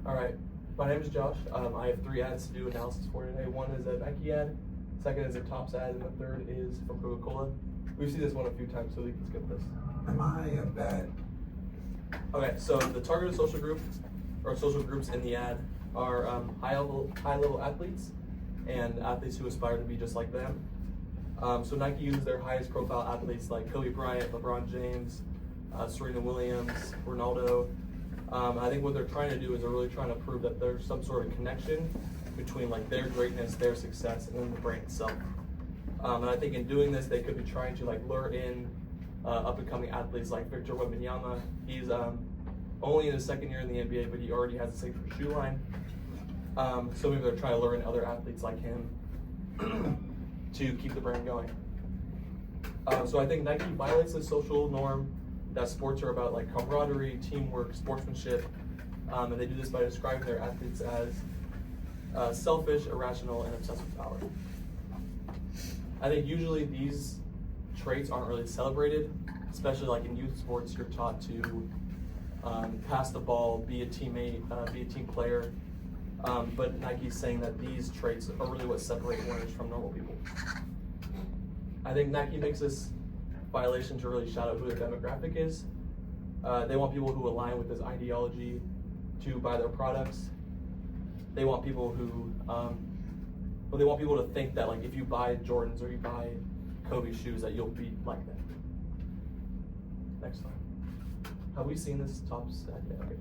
All right, my name is Josh. I have 3 ads to do analysis for today. One is a Nike ad, second is a Tops ad, and the third is from Coca-Cola. We've seen this one a few times, so we can skip this. Am I a bad? Okay, so the targeted social group, or social groups in the ad, are high-level athletes and athletes who aspire to be just like them. So Nike uses their highest profile athletes like Kobe Bryant, LeBron James, Serena Williams, Ronaldo. I think what they're trying to do is they're really trying to prove that there's some sort of connection between like their greatness, their success, and then the brand itself. And I think in doing this, they could be trying to like lure in up-and-coming athletes like Victor Wembanyama. He's only in his second year in the NBA, but he already has a signature shoe line. So maybe they're trying to lure in other athletes like him to keep the brand going. So I think Nike violates the social norm that sports are about like camaraderie, teamwork, sportsmanship, and they do this by describing their athletes as selfish, irrational, and obsessed with power. I think usually these traits aren't really celebrated, especially like in youth sports. You're taught to pass the ball, be a teammate, be a team player, but Nike's saying that these traits are really what separate winners from normal people. I think Nike makes this violation to really shout out who their demographic is. They want people who align with this ideology to buy their products. They want people who, they want people to think that like if you buy Jordans or you buy Kobe shoes that you'll be like them. Next slide. Have we seen this Tops ad yet? Okay.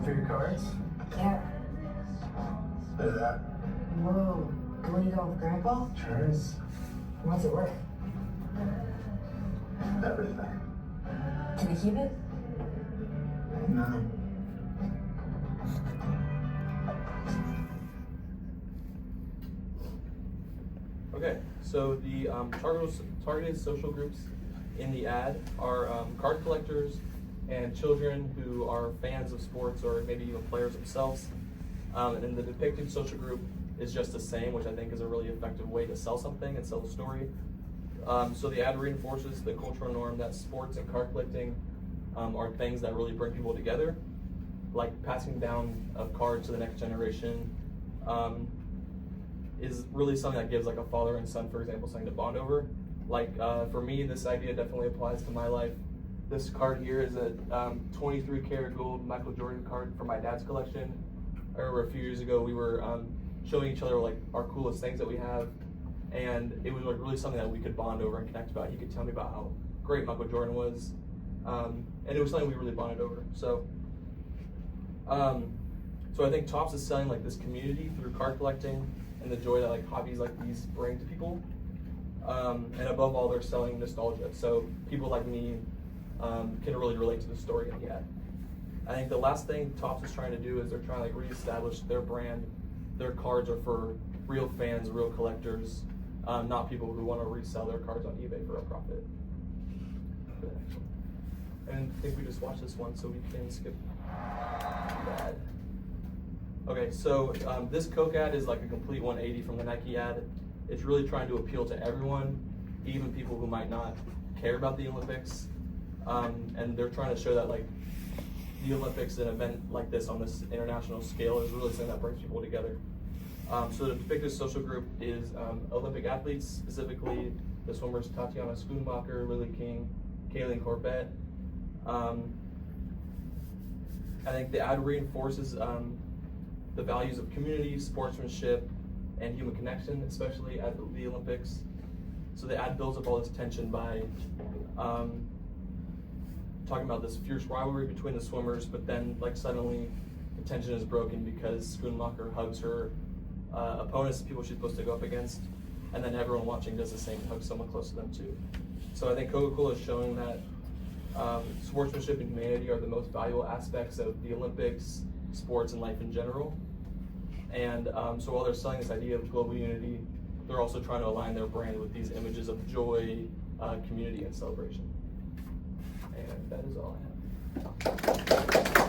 For your cards? Yeah. Look at that. Whoa. Going to go with Grandpa? Cheers. What's it worth? Everything. Can I keep it? No. Okay, so the targeted social groups in the ad are card collectors and children who are fans of sports or maybe even players themselves. And then the depicted social group is just the same, which I think is a really effective way to sell something and sell a story. So the ad reinforces the cultural norm that sports and card collecting are things that really bring people together, like passing down of cards to the next generation is really something that gives like a father and son, for example, something to bond over. Like for me, this idea definitely applies to my life. This card here is a 23 karat gold Michael Jordan card from my dad's collection. I remember a few years ago we were showing each other like our coolest things that we have, and it was like really something that we could bond over and connect about. He could tell me about how great Michael Jordan was, and it was something we really bonded over. So I think Tops is selling like this community through card collecting and the joy that like hobbies like these bring to people, and above all, they're selling nostalgia. So people like me can really relate to the story in the ad. I think the last thing Tops is trying to do is they're trying to like reestablish their brand. Their cards are for real fans, real collectors, not people who want to resell their cards on eBay for a profit. And I think we just watched this one, so we can skip that. Okay, so this Coke ad is like a complete 180 from the Nike ad. It's really trying to appeal to everyone, even people who might not care about the Olympics. And they're trying to show that like the Olympics, an event like this on this international scale, is really something that brings people together. So the depicted social group is Olympic athletes, specifically the swimmers Tatiana Schoonmaker, Lily King, Kayleen Corbett. I think the ad reinforces the values of community, sportsmanship, and human connection, especially at the Olympics. So the ad builds up all this tension by talking about this fierce rivalry between the swimmers, but then like suddenly the tension is broken because Schoonmaker hugs her opponents, people she's supposed to go up against, and then everyone watching does the same, hug someone close to them too. So I think Coca-Cola is showing that sportsmanship and humanity are the most valuable aspects of the Olympics, sports, and life in general. And so while they're selling this idea of global unity, they're also trying to align their brand with these images of joy, community, and celebration. And that is all I have.